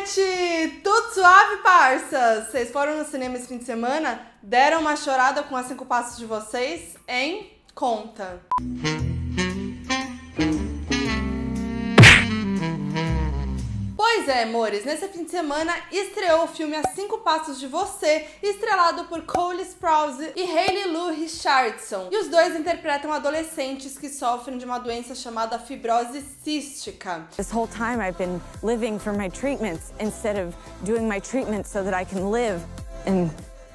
gente! Tudo suave, parças? Vocês foram no cinema esse fim de semana? Deram uma chorada com as 5 passos de vocês? Hein? Conta! Pois é, amores, nesse fim de semana estreou o filme A 5 Passos de Você, estrelado por Cole Sprouse e Haley Lu Richardson. E os dois interpretam adolescentes que sofrem de uma doença chamada fibrose cística. This whole time I've been living for my treatments instead of doing my treatments so that I can live, and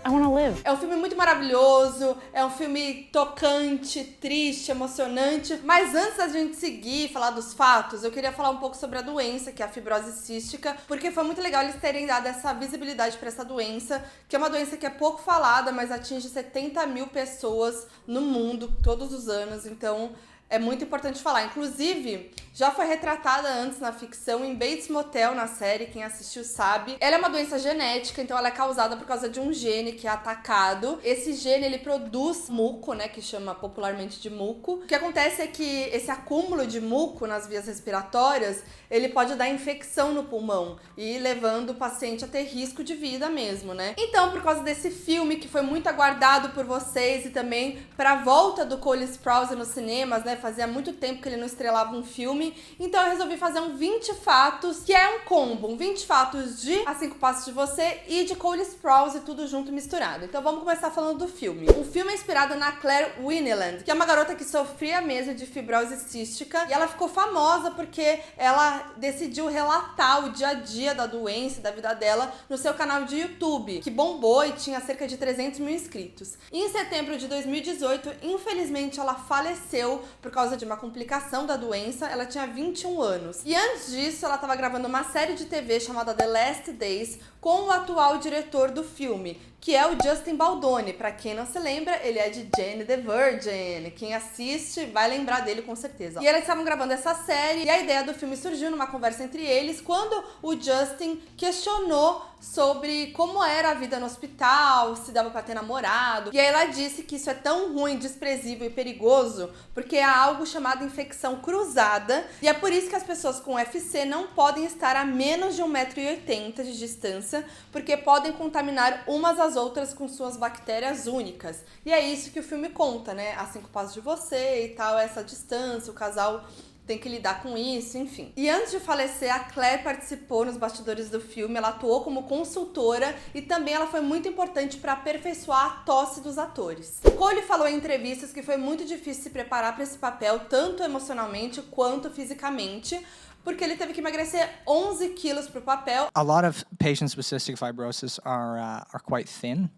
I want to live. É um filme muito maravilhoso, é um filme tocante, triste, emocionante. Mas antes da gente seguir e falar dos fatos, eu queria falar um pouco sobre a doença, que é a fibrose cística, porque foi muito legal eles terem dado essa visibilidade para essa doença, que é uma doença que é pouco falada, mas atinge 70 mil pessoas no mundo todos os anos. Então é muito importante falar. Inclusive, já foi retratada antes na ficção em Bates Motel, na série, quem assistiu sabe. Ela é uma doença genética, então ela é causada por causa de um gene que é atacado. Esse gene, ele produz muco, né, que chama popularmente de muco. O que acontece é que esse acúmulo de muco nas vias respiratórias, ele pode dar infecção no pulmão e levando o paciente a ter risco de vida mesmo, né? Então, por causa desse filme que foi muito aguardado por vocês e também pra volta do Cole Sprouse nos cinemas, né? Fazia muito tempo que ele não estrelava um filme. Então eu resolvi fazer um 20 fatos, que é um combo. Um 20 fatos de A 5 Passos de Você e de Cole Sprouse, tudo junto misturado. Então vamos começar falando do filme. O filme é inspirado na Claire Winneland, que é uma garota que sofria mesmo de fibrose cística. E ela ficou famosa porque ela decidiu relatar o dia a dia da doença, da vida dela, no seu canal de YouTube, que bombou e tinha cerca de 300 mil inscritos. E em setembro de 2018, infelizmente, ela faleceu por causa de uma complicação da doença. Ela tinha 21 anos. E antes disso, ela estava gravando uma série de TV chamada The Last Days com o atual diretor do filme, que é o Justin Baldoni. Pra quem não se lembra, ele é de Jane the Virgin. Quem assiste vai lembrar dele com certeza. E eles estavam gravando essa série e a ideia do filme surgiu numa conversa entre eles quando o Justin questionou sobre como era a vida no hospital, se dava pra ter namorado. E aí ela disse que isso é tão ruim, desprezível e perigoso porque há algo chamado infecção cruzada e é por isso que as pessoas com UFC não podem estar a menos de 1,80 m de distância porque podem contaminar umas às outras com suas bactérias únicas. E é isso que o filme conta, né? A 5 Passos de Você e tal, essa distância, o casal tem que lidar com isso, enfim. E antes de falecer, a Claire participou nos bastidores do filme, ela atuou como consultora e também ela foi muito importante para aperfeiçoar a tosse dos atores. Cole falou em entrevistas que foi muito difícil se preparar para esse papel, tanto emocionalmente quanto fisicamente, porque ele teve que emagrecer 11 quilos pro papel. A lot of patients with cystic fibrosis are quite thin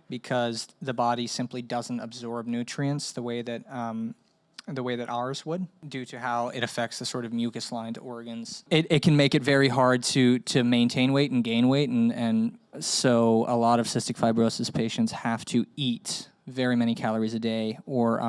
because the body simply doesn't absorb nutrients the way that ours would, due to how it affects the sort of mucus-lined organs. It can make it very hard to maintain weight and gain weight, and so a lot of cystic fibrosis patients have to eat very many calories a day or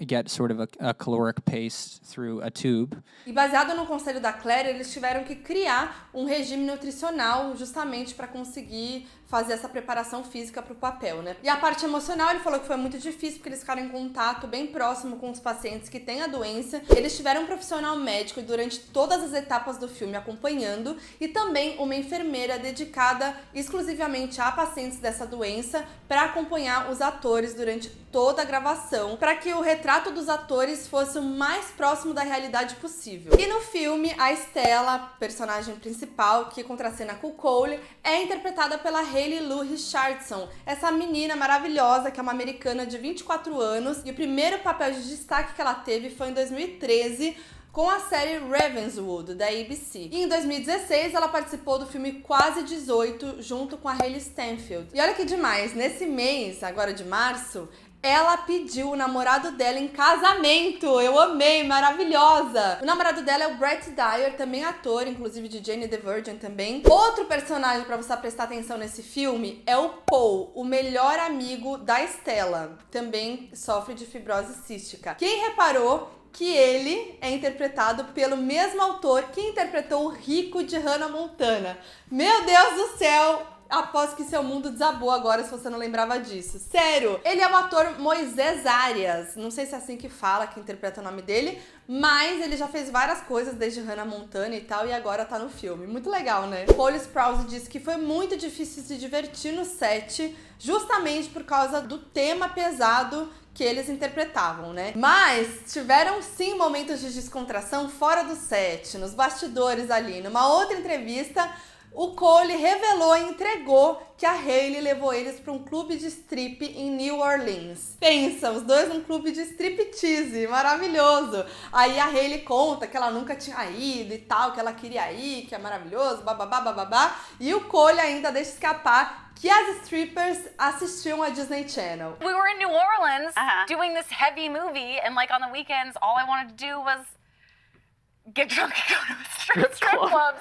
get sort of a caloric paste through a tube. E baseado no conselho da Claire, eles tiveram que criar um regime nutricional justamente para conseguir fazer essa preparação física para o papel, né? E a parte emocional, ele falou que foi muito difícil porque eles ficaram em contato bem próximo com os pacientes que têm a doença. Eles tiveram um profissional médico durante todas as etapas do filme acompanhando e também uma enfermeira dedicada exclusivamente a pacientes dessa doença para acompanhar os atores durante toda a gravação, para que o retrato dos atores fosse o mais próximo da realidade possível. E no filme, a Stella, personagem principal, que contracena com o Cole, é interpretada pela Haley Lu Richardson, essa menina maravilhosa que é uma americana de 24 anos, e o primeiro papel de destaque que ela teve foi em 2013, com a série Ravenswood, da ABC. E em 2016, ela participou do filme Quase 18, junto com a Hailey Steinfeld. E olha que demais, nesse mês, agora de março, ela pediu o namorado dela em casamento. Eu amei, maravilhosa. O namorado dela é o Brett Dyer, também ator, inclusive de Jane the Virgin também. Outro personagem pra você prestar atenção nesse filme é o Paul, o melhor amigo da Stella. Também sofre de fibrose cística. Quem reparou que ele é interpretado pelo mesmo autor que interpretou o Rico de Hannah Montana? Meu Deus do céu! Aposto que seu mundo desabou agora se você não lembrava disso. Sério, ele é o ator Moisés Arias. Não sei se é assim que fala, que interpreta o nome dele, mas ele já fez várias coisas desde Hannah Montana e tal, e agora tá no filme. Muito legal, né? Cole Sprouse disse que foi muito difícil se divertir no set, justamente por causa do tema pesado que eles interpretavam, né? Mas tiveram sim momentos de descontração fora do set, nos bastidores ali. Numa outra entrevista, o Cole revelou e entregou que a Hailey levou eles para um clube de strip em New Orleans. Pensa, os dois num clube de striptease, maravilhoso. Aí a Hailey conta que ela nunca tinha ido e tal, que ela queria ir, que é maravilhoso, bababá, bababá. E o Cole ainda deixa escapar que as strippers assistiam a Disney Channel. We were in New Orleans doing this heavy movie, and like on the weekends, all I wanted to do was get drunk and go to strip clubs.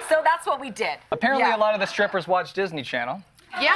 So that's what we did. Apparently, a lot of the strippers watch Disney Channel. Yeah.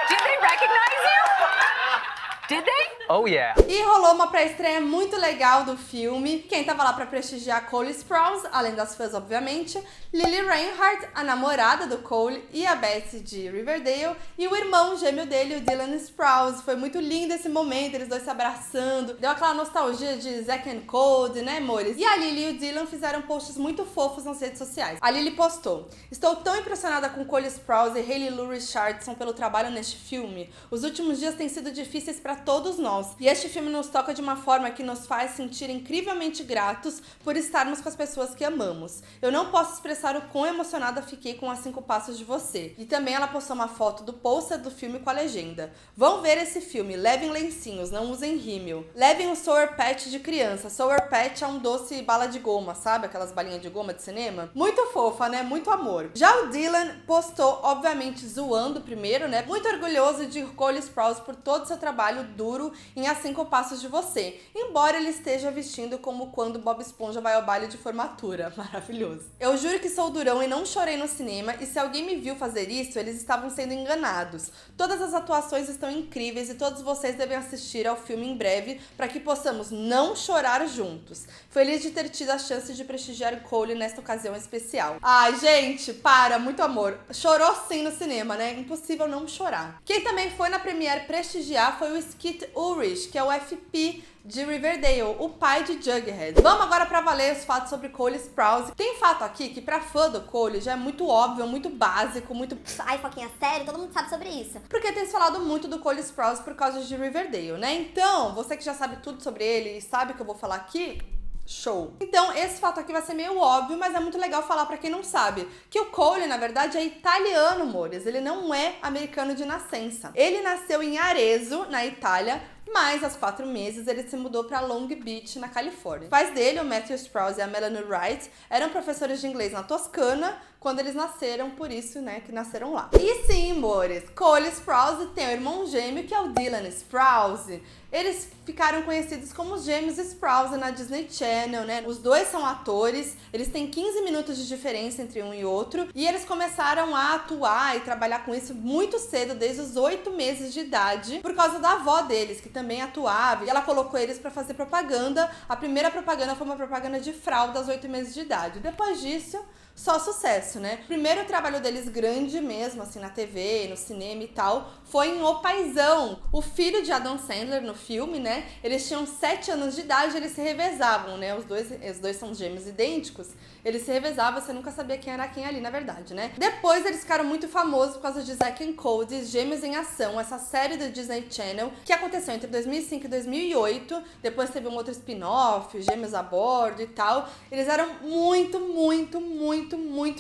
Did they recognize you? Did they? Oh, yeah. E rolou uma pré-estreia muito legal do filme. Quem tava lá pra prestigiar Cole Sprouse, além das fãs, obviamente, Lily Reinhardt, a namorada do Cole, e a Betsy de Riverdale, e o irmão gêmeo dele, o Dylan Sprouse. Foi muito lindo esse momento, eles dois se abraçando. Deu aquela nostalgia de Zack and Cody, né, amores? E a Lily e o Dylan fizeram posts muito fofos nas redes sociais. A Lily postou: "Estou tão impressionada com Cole Sprouse e Hailey Lu Richardson pelo trabalho neste filme. Os últimos dias têm sido difíceis para todos nós. E este filme nos toca de uma forma que nos faz sentir incrivelmente gratos por estarmos com as pessoas que amamos. Eu não posso expressar o quão emocionada fiquei com As 5 Passos de Você." E também ela postou uma foto do pôster do filme com a legenda: "Vão ver esse filme, levem lencinhos, não usem rímel. Levem o Sour Patch de criança." Sour Patch é um doce bala de goma, sabe? Aquelas balinhas de goma de cinema. Muito fofa, né? Muito amor. Já o Dylan postou, obviamente zoando primeiro, né? Muito orgulhoso de Cole Sprouse por todo o seu trabalho duro em As 5 Passos de Você, embora ele esteja vestindo como quando Bob Esponja vai ao baile de formatura. Maravilhoso. "Eu juro que sou durão e não chorei no cinema, e se alguém me viu fazer isso, eles estavam sendo enganados. Todas as atuações estão incríveis e todos vocês devem assistir ao filme em breve para que possamos não chorar juntos. Feliz de ter tido a chance de prestigiar Cole nesta ocasião especial." Ai, gente, para, muito amor. Chorou sim no cinema, né? Impossível não chorar. Quem também foi na premiere prestigiar foi o Skeet Ulrich, que é o FP de Riverdale, o pai de Jughead. Vamos agora pra valer os fatos sobre Cole Sprouse. Tem fato aqui que pra fã do Cole já é muito óbvio, muito básico, muito... Ai, Foquinha, sério? Todo mundo sabe sobre isso. Porque tem se falado muito do Cole Sprouse por causa de Riverdale, né? Então, você que já sabe tudo sobre ele e sabe o que eu vou falar aqui, show! Então, esse fato aqui vai ser meio óbvio, mas é muito legal falar pra quem não sabe, que o Cole, na verdade, é italiano, amores. Ele não é americano de nascença. Ele nasceu em Arezzo, na Itália, mas aos 4 meses ele se mudou para Long Beach, na Califórnia. Os pais dele, o Matthew Sprouse e a Melanie Wright, eram professores de inglês na Toscana quando eles nasceram, por isso, né, que nasceram lá. E sim, amores, Cole Sprouse tem um irmão gêmeo que é o Dylan Sprouse. Eles ficaram conhecidos como os gêmeos Sprouse na Disney Channel, né? Os dois são atores, eles têm 15 minutos de diferença entre um e outro, e eles começaram a atuar e trabalhar com isso muito cedo, desde os 8 meses de idade, por causa da avó deles, que também atuava, e ela colocou eles pra fazer propaganda. A primeira propaganda foi uma propaganda de fralda aos 8 meses de idade. Depois disso, só sucesso, né? O primeiro trabalho deles grande mesmo, assim, na TV, no cinema e tal, foi em O Paizão. O filho de Adam Sandler no filme, né? Eles tinham 7 anos de idade, eles se revezavam, né? Os dois são gêmeos idênticos. Eles se revezavam, você nunca sabia quem era quem ali, na verdade, né? Depois eles ficaram muito famosos por causa de Zack and Cody, Gêmeos em Ação, essa série do Disney Channel, que aconteceu entre 2005 e 2008. Depois teve um outro spin-off, Gêmeos a Bordo e tal. Eles eram muito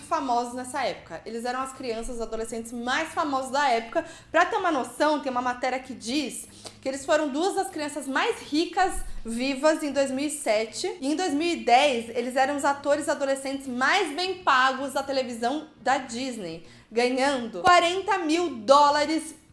famosos nessa época. Eles eram as crianças, os adolescentes mais famosos da época. Pra ter uma noção, tem uma matéria que diz que eles foram 2 das crianças mais ricas vivas em 2007. E em 2010, eles eram os atores adolescentes mais bem pagos da televisão da Disney, ganhando $40 mil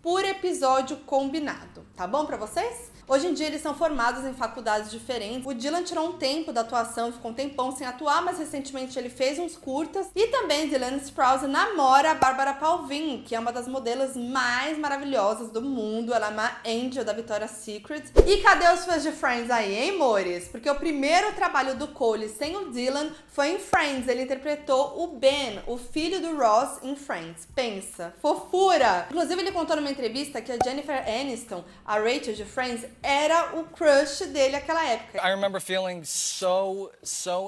por episódio combinado. Tá bom pra vocês? Hoje em dia eles são formados em faculdades diferentes. O Dylan tirou um tempo da atuação, ficou um tempão sem atuar, mas recentemente ele fez uns curtas. E também Dylan Sprouse namora a Bárbara Palvin, que é uma das modelos mais maravilhosas do mundo. Ela é uma angel da Victoria's Secret. E cadê os fãs de Friends aí, hein, amores? Porque o primeiro trabalho do Cole sem o Dylan foi em Friends. Ele interpretou o Ben, o filho do Ross, em Friends. Pensa, fofura! Inclusive, ele contou numa entrevista que a Jennifer Aniston, a Rachel de Friends, era o crush dele naquela época. I remember feeling so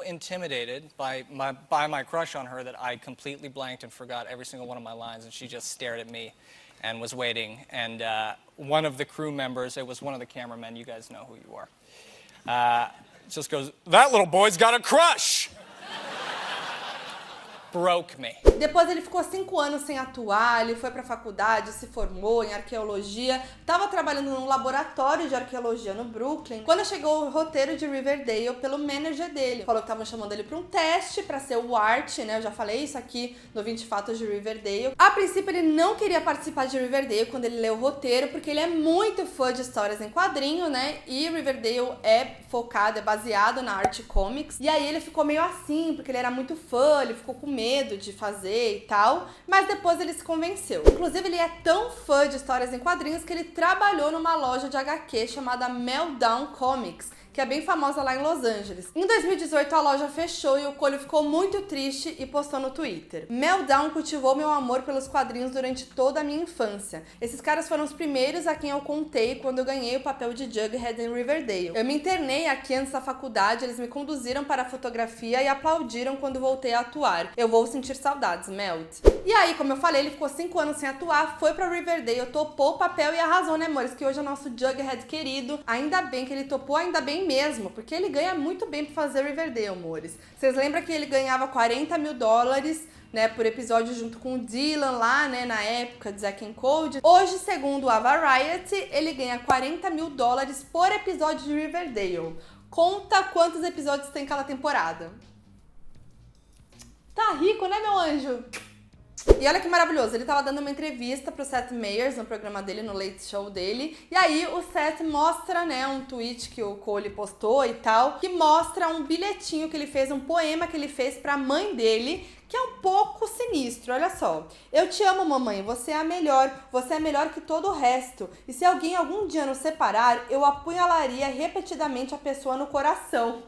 intimidated by my crush on her that I completely blanked and forgot every single one of my lines, and she just stared at me and was waiting. And one of the crew members, it was one of the cameramen, you guys know who you are, just goes, "That little boy's got a crush!" Broke me. Depois ele ficou 5 anos sem atuar, ele foi pra faculdade, se formou em arqueologia, tava trabalhando num laboratório de arqueologia no Brooklyn, quando chegou o roteiro de Riverdale pelo manager dele. Falou que estavam chamando ele pra um teste pra ser o Art, né? Eu já falei isso aqui no 20 Fatos de Riverdale. A princípio ele não queria participar de Riverdale quando ele leu o roteiro, porque ele é muito fã de histórias em quadrinho, né? E Riverdale é focado, é baseado na Art Comics. E aí ele ficou meio assim, porque ele era muito fã, ele ficou com medo de fazer e tal, mas depois ele se convenceu. Inclusive, ele é tão fã de histórias em quadrinhos que ele trabalhou numa loja de HQ chamada Meltdown Comics, que é bem famosa lá em Los Angeles. Em 2018, a loja fechou e o Cole ficou muito triste e postou no Twitter: "Meltdown cultivou meu amor pelos quadrinhos durante toda a minha infância. Esses caras foram os primeiros a quem eu contei quando eu ganhei o papel de Jughead em Riverdale. Eu me internei aqui antes da faculdade, eles me conduziram para a fotografia e aplaudiram quando voltei a atuar. Eu vou sentir saudades, Melt." E aí, como eu falei, ele ficou 5 anos sem atuar, foi pra Riverdale, topou o papel e arrasou, né, amores? Que hoje é o nosso Jughead querido. Ainda bem que ele topou, ainda bem mesmo, porque ele ganha muito bem pra fazer Riverdale, amores. Vocês lembram que ele ganhava $40 mil, né, por episódio junto com o Dylan lá, né, na época de Zack and Cody. Hoje, segundo a Variety, ele ganha $40 mil por episódio de Riverdale. Conta quantos episódios tem cada temporada. Tá rico, né, meu anjo? E olha que maravilhoso, ele tava dando uma entrevista pro Seth Meyers no programa dele, no Late Show dele, e aí o Seth mostra, né, um tweet que o Cole postou e tal, que mostra um bilhetinho que ele fez, um poema que ele fez pra mãe dele, que é um pouco sinistro, olha só. "Eu te amo, mamãe, você é melhor que todo o resto, e se alguém algum dia nos separar, eu apunhalaria repetidamente a pessoa no coração."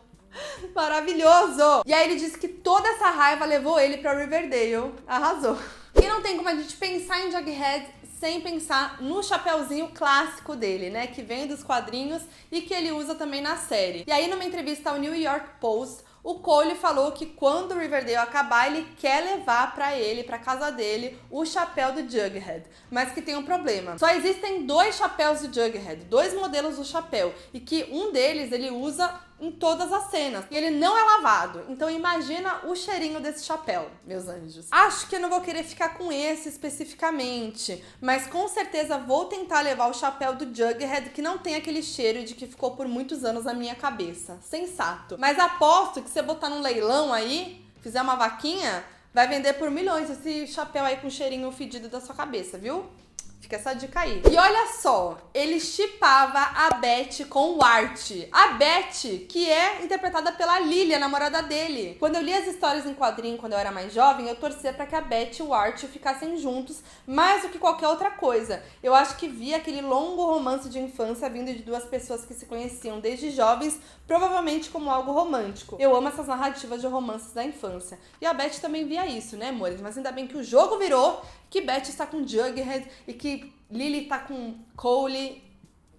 Maravilhoso! E aí ele disse que toda essa raiva levou ele pra Riverdale. Arrasou. E não tem como a gente pensar em Jughead sem pensar no chapéuzinho clássico dele, né? Que vem dos quadrinhos e que ele usa também na série. E aí, numa entrevista ao New York Post, o Cole falou que quando o Riverdale acabar, ele quer levar pra casa dele, o chapéu do Jughead. Mas que tem um problema. Só existem 2 chapéus do Jughead, 2 modelos do chapéu. E que um deles ele usa em todas as cenas. E ele não é lavado. Então imagina o cheirinho desse chapéu, meus anjos. Acho que eu não vou querer ficar com esse especificamente, mas com certeza vou tentar levar o chapéu do Jughead que não tem aquele cheiro de que ficou por muitos anos na minha cabeça. Sensato. Mas aposto que se você botar num leilão aí, fizer uma vaquinha, vai vender por milhões esse chapéu aí com cheirinho fedido da sua cabeça, viu? Fica essa dica aí. E olha só, ele shippava a Beth com o Art. A Beth, que é interpretada pela Lily, a namorada dele. Quando eu li as histórias em quadrinho quando eu era mais jovem, eu torcia pra que a Beth e o Art ficassem juntos mais do que qualquer outra coisa. Eu acho que via aquele longo romance de infância vindo de 2 pessoas que se conheciam desde jovens, provavelmente como algo romântico. Eu amo essas narrativas de romances da infância. E a Beth também via isso, né, amores? Mas ainda bem que o jogo virou, que Beth está com Jughead e que Lily tá com Cole.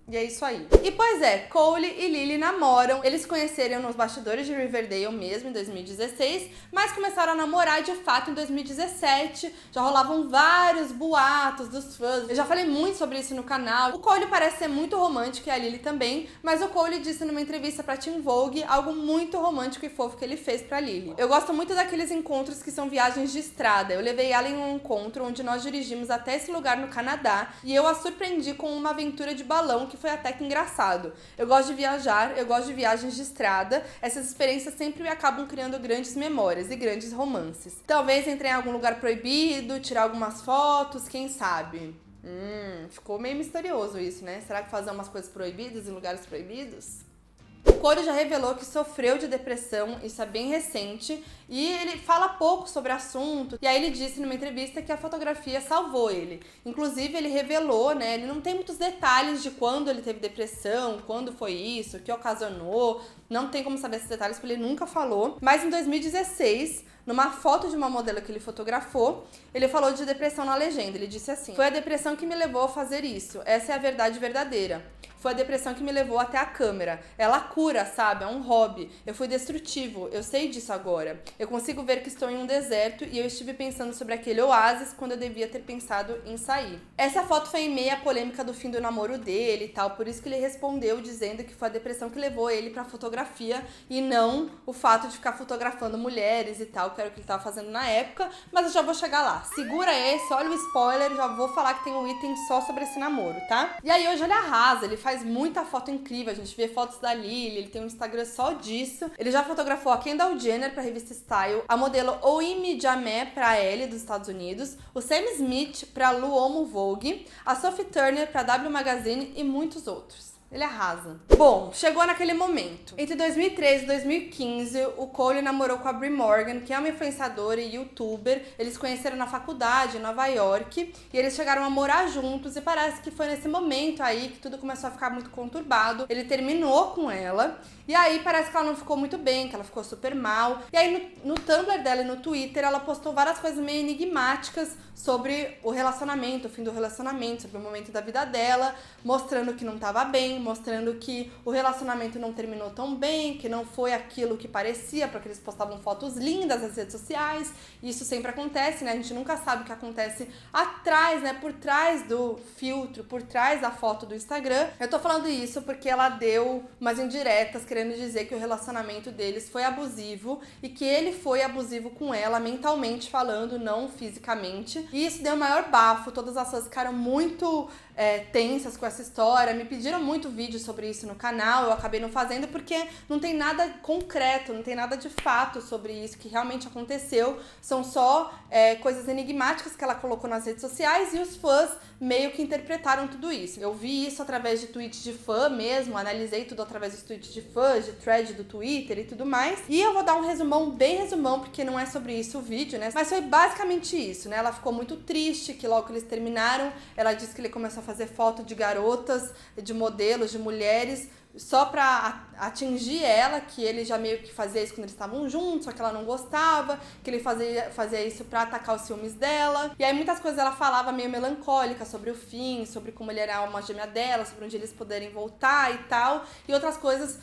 E é isso aí. E pois é, Cole e Lily namoram. Eles se conheceram nos bastidores de Riverdale mesmo, em 2016, mas começaram a namorar de fato em 2017. Já rolavam vários boatos dos fãs. Eu já falei muito sobre isso no canal. O Cole parece ser muito romântico e a Lily também, mas o Cole disse numa entrevista pra Teen Vogue algo muito romântico e fofo que ele fez pra Lily. "Eu gosto muito daqueles encontros que são viagens de estrada. Eu levei ela em um encontro onde nós dirigimos até esse lugar no Canadá e eu a surpreendi com uma aventura de balão que foi até que engraçado. Eu gosto de viajar, eu gosto de viagens de estrada. Essas experiências sempre acabam criando grandes memórias e grandes romances. Talvez entre em algum lugar proibido, tirar algumas fotos, quem sabe?" Ficou meio misterioso isso, né? Será que fazer umas coisas proibidas em lugares proibidos? O Cole já revelou que sofreu de depressão, isso é bem recente, e ele fala pouco sobre o assunto. E aí ele disse numa entrevista que a fotografia salvou ele. Inclusive ele revelou, né, ele não tem muitos detalhes de quando ele teve depressão, quando foi isso, o que ocasionou, não tem como saber esses detalhes porque ele nunca falou. Mas em 2016, numa foto de uma modelo que ele fotografou, ele falou de depressão na legenda. Ele disse assim: "Foi a depressão que me levou a fazer isso. Essa é a verdade verdadeira. Foi a depressão que me levou até a câmera. Ela cura, sabe? É um hobby. Eu fui destrutivo. Eu sei disso agora. Eu consigo ver que estou em um deserto e eu estive pensando sobre aquele oásis quando eu devia ter pensado em sair." Essa foto foi em meio à polêmica do fim do namoro dele e tal. Por isso que ele respondeu dizendo que foi a depressão que levou ele pra fotografia e não o fato de ficar fotografando mulheres e tal, que era o que ele tava fazendo na época. Mas eu já vou chegar lá. Segura esse, olha o spoiler. Já vou falar que tem um item só sobre esse namoro, tá? E aí hoje ele arrasa. Ele faz muita foto incrível, a gente vê fotos da Lily, ele tem um Instagram só disso. Ele já fotografou a Kendall Jenner pra revista Style, a modelo Oimi Jamé pra Elle dos Estados Unidos, o Sam Smith pra Luomo Vogue, a Sophie Turner pra W Magazine e muitos outros. Ele arrasa. Bom, chegou naquele momento. Entre 2013 e 2015, o Cole namorou com a Brie Morgan, que é uma influenciadora e youtuber. Eles se conheceram na faculdade, em Nova York, e eles chegaram a morar juntos, e parece que foi nesse momento aí que tudo começou a ficar muito conturbado. Ele terminou com ela, e aí parece que ela não ficou muito bem, que ela ficou super mal. E aí no Tumblr dela e no Twitter, ela postou várias coisas meio enigmáticas sobre o relacionamento, o fim do relacionamento, sobre o momento da vida dela, mostrando que não tava bem, mostrando que o relacionamento não terminou tão bem, que não foi aquilo que parecia, porque eles postavam fotos lindas nas redes sociais. E isso sempre acontece, né? A gente nunca sabe o que acontece atrás, né? Por trás do filtro, por trás da foto do Instagram. Eu tô falando isso porque ela deu umas indiretas querendo dizer que o relacionamento deles foi abusivo e que ele foi abusivo com ela, mentalmente falando, não fisicamente. E isso deu o maior bafo, todas as pessoas ficaram muito tensas com essa história, me pediram muito vídeo sobre isso no canal, eu acabei não fazendo porque não tem nada concreto, não tem nada de fato sobre isso que realmente aconteceu, são só coisas enigmáticas que ela colocou nas redes sociais e os fãs meio que interpretaram tudo isso. Eu vi isso através de tweets de fã mesmo, analisei tudo através dos tweets de fãs, de thread do Twitter e tudo mais, e eu vou dar um resumão, bem resumão, porque não é sobre isso o vídeo, né, mas foi basicamente isso, né, ela ficou muito triste que logo que eles terminaram, ela disse que ele começou a fazer foto de garotas, de modelos, de mulheres, só pra atingir ela, que ele já meio que fazia isso quando eles estavam juntos, só que ela não gostava, que ele fazia isso pra atacar os ciúmes dela. E aí muitas coisas ela falava meio melancólica sobre o fim, sobre como ele era a alma gêmea dela, sobre onde eles poderem voltar e tal, e outras coisas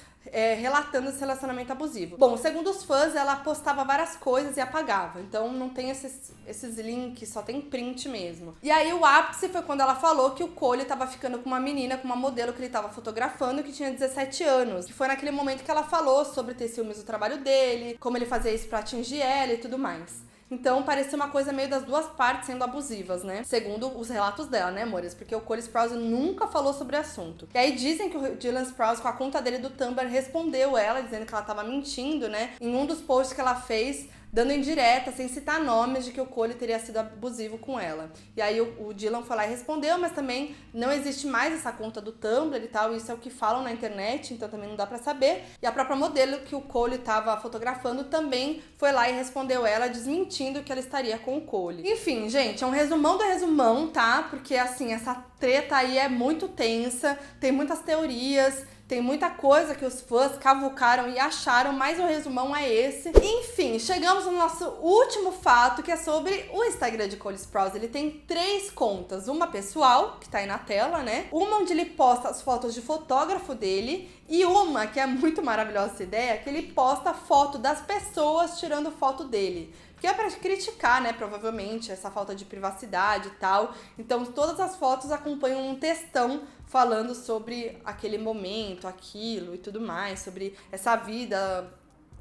relatando esse relacionamento abusivo. Bom, segundo os fãs, ela postava várias coisas e apagava. Então não tem esses links, só tem print mesmo. E aí o ápice foi quando ela falou que o Cole tava ficando com uma menina, com uma modelo que ele tava fotografando, que tinha 17 anos. Que foi naquele momento que ela falou sobre ter ciúmes do trabalho dele, como ele fazia isso pra atingir ela e tudo mais. Então, parecia uma coisa meio das duas partes sendo abusivas, né? Segundo os relatos dela, né, amores? Porque o Cole Sprouse nunca falou sobre o assunto. E aí dizem que o Dylan Sprouse, com a conta dele do Tumblr, respondeu ela, dizendo que ela tava mentindo, né? Em um dos posts que ela fez, dando indireta, sem citar nomes, de que o Cole teria sido abusivo com ela. E aí o Dylan foi lá e respondeu, mas também não existe mais essa conta do Tumblr e tal, isso é o que falam na internet, então também não dá pra saber. E a própria modelo que o Cole tava fotografando também foi lá e respondeu ela, desmentindo que ela estaria com o Cole. Enfim, gente, é um resumão do resumão, tá? Porque, assim, essa treta aí é muito tensa, tem muitas teorias, tem muita coisa que os fãs cavucaram e acharam, mas o resumão é esse. Enfim, chegamos no nosso último fato, que é sobre o Instagram de Cole Sprouse. Ele tem 3 contas, uma pessoal, que tá aí na tela, né? Uma onde ele posta as fotos de fotógrafo dele, e uma, que é muito maravilhosa essa ideia, que ele posta foto das pessoas tirando foto dele. Que é pra criticar, né, provavelmente, essa falta de privacidade e tal. Então, todas as fotos acompanham um textão falando sobre aquele momento, aquilo e tudo mais, sobre essa vida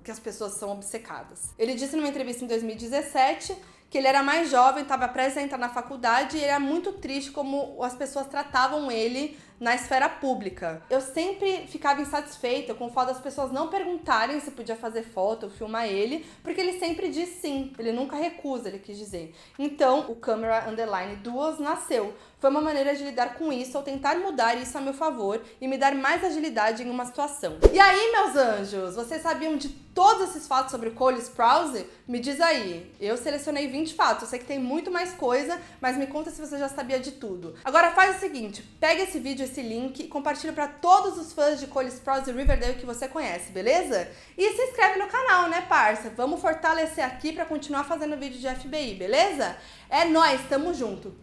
que as pessoas são obcecadas. Ele disse numa entrevista em 2017 que ele era mais jovem, estava prestes a entrar na faculdade e era muito triste como as pessoas tratavam ele na esfera pública. Eu sempre ficava insatisfeita com o fato das pessoas não perguntarem se podia fazer foto ou filmar ele, porque ele sempre diz sim, ele nunca recusa, ele quis dizer. Então, o Camera Underline Duos nasceu. Foi uma maneira de lidar com isso, ou tentar mudar isso a meu favor e me dar mais agilidade em uma situação. E aí, meus anjos, vocês sabiam de todos esses fatos sobre o Cole Sprouse? Me diz aí. Eu selecionei 20 fatos, eu sei que tem muito mais coisa, mas me conta se você já sabia de tudo. Agora faz o seguinte, pega esse vídeo, esse link e compartilha para todos os fãs de Cole Sprouse e Riverdale que você conhece, beleza? E se inscreve no canal, né, parça? Vamos fortalecer aqui para continuar fazendo vídeo de FBI, beleza? É nóis, tamo junto!